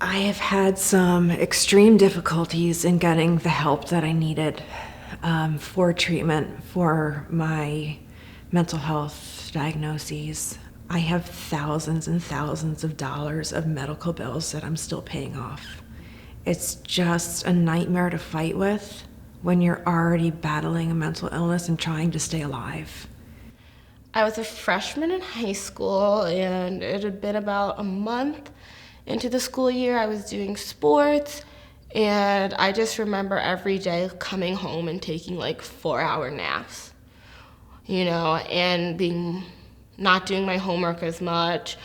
I have had some extreme difficulties in getting the help that I needed for treatment for my mental health diagnoses. I have thousands and thousands of dollars of medical bills that I'm still paying off. It's just a nightmare to fight with when you're already battling a mental illness and trying to stay alive. I was a freshman in high school, and it had been about a month into the school year. I was doing sports, and I just remember every day coming home and taking like 4-hour naps, and not doing my homework as much,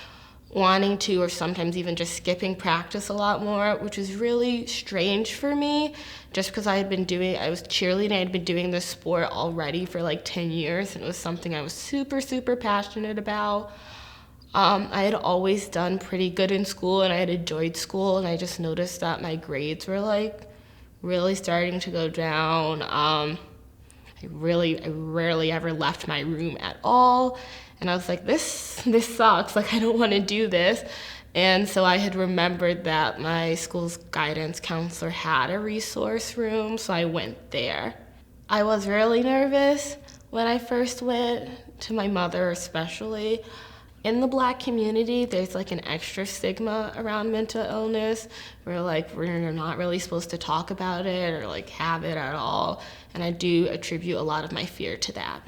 wanting to, or sometimes even just skipping practice a lot more, which was really strange for me, just because I was cheerleading, I had been doing this sport already for like 10 years, and it was something I was super, super passionate about. I had always done pretty good in school, and I had enjoyed school, and I just noticed that my grades were like really starting to go down. I rarely ever left my room at all. And I was like, this sucks. Like, I don't want to do this. And so I had remembered that my school's guidance counselor had a resource room, so I went there. I was really nervous when I first went, to my mother especially. In the Black community, there's like an extra stigma around mental illness where like we're not really supposed to talk about it or like have it at all. And I do attribute a lot of my fear to that.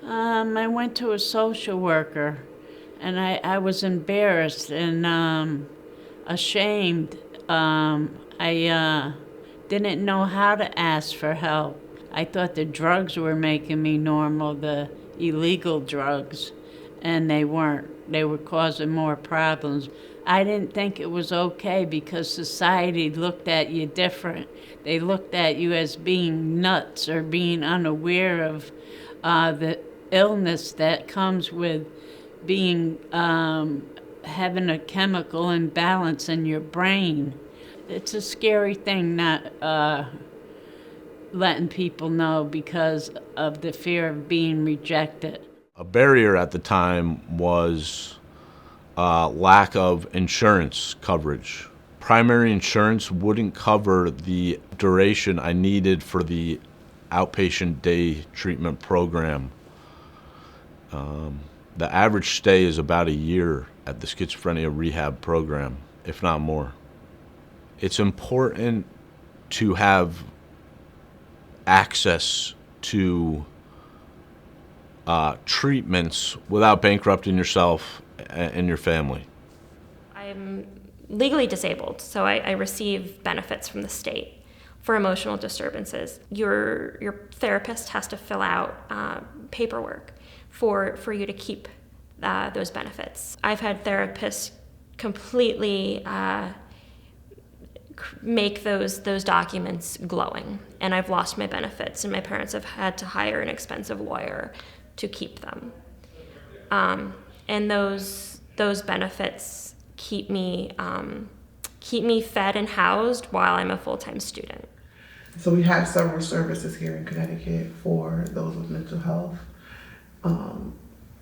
I went to a social worker, and I was embarrassed and ashamed. I didn't know how to ask for help. I thought the drugs were making me normal, the illegal drugs, and they weren't. They were causing more problems. I didn't think it was okay because society looked at you different. They looked at you as being nuts or being unaware of the illness that comes with being having a chemical imbalance in your brain. It's a scary thing not letting people know because of the fear of being rejected. A barrier at the time was lack of insurance coverage. Primary insurance wouldn't cover the duration I needed for the outpatient day treatment program. The average stay is about a year at the schizophrenia rehab program, if not more. It's important to have access to treatments without bankrupting yourself and your family. I'm legally disabled, so I receive benefits from the state for emotional disturbances. Your therapist has to fill out paperwork for you to keep those benefits. I've had therapists completely make those documents glowing, and I've lost my benefits, and my parents have had to hire an expensive lawyer to keep them. And those benefits keep me fed and housed while I'm a full-time student. So we have several services here in Connecticut for those with mental health,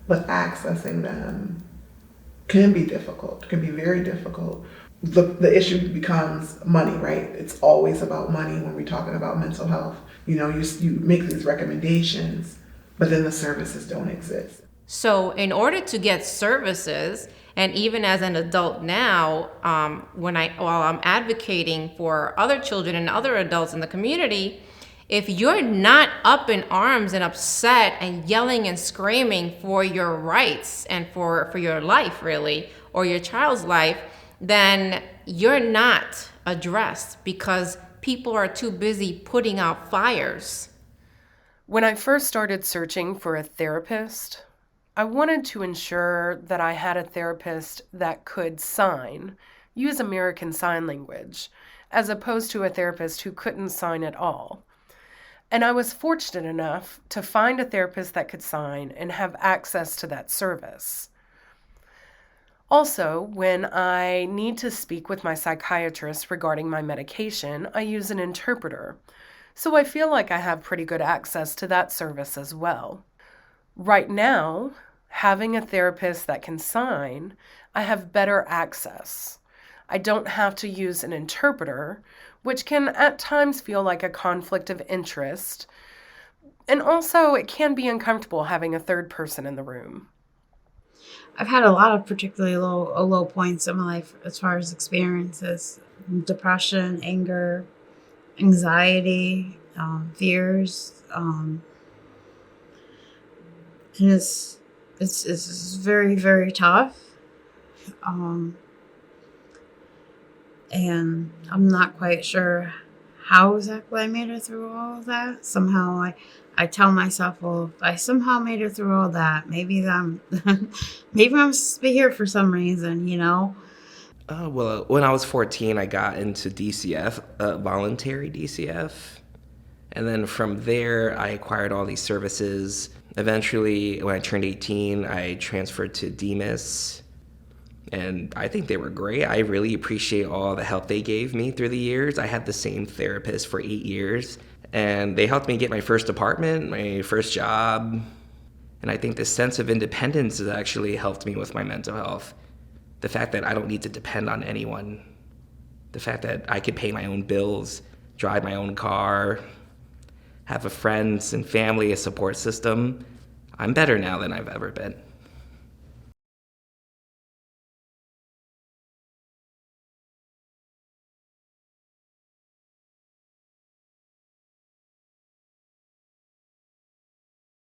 but accessing them can be difficult, can be very difficult. The issue becomes money, right? It's always about money when we're talking about mental health. You make these recommendations, but then the services don't exist. So in order to get services, and even as an adult now, while I'm advocating for other children and other adults in the community, if you're not up in arms and upset and yelling and screaming for your rights and for your life, really, or your child's life, then you're not addressed because people are too busy putting out fires. When I first started searching for a therapist, I wanted to ensure that I had a therapist that could use American Sign Language, as opposed to a therapist who couldn't sign at all. And I was fortunate enough to find a therapist that could sign and have access to that service. Also, when I need to speak with my psychiatrist regarding my medication, I use an interpreter. So I feel like I have pretty good access to that service as well. Right now, having a therapist that can sign, I have better access. I don't have to use an interpreter, which can at times feel like a conflict of interest. And also, it can be uncomfortable having a third person in the room. I've had a lot of particularly low points in my life as far as experiences: depression, anger, anxiety, fears. And it's very, very tough. And I'm not quite sure how exactly I made it through all of that. Somehow I tell myself, well, if I somehow made it through all that, maybe I'm maybe I'm supposed to be here for some reason, you know? Well, when I was 14, I got into DCF, voluntary DCF. And then from there, I acquired all these services. Eventually, when I turned 18, I transferred to DMIS. And I think they were great. I really appreciate all the help they gave me through the years. I had the same therapist for 8 years. And they helped me get my first apartment, my first job. And I think the sense of independence has actually helped me with my mental health. The fact that I don't need to depend on anyone. The fact that I could pay my own bills, drive my own car, have a friends and family, a support system. I'm better now than I've ever been.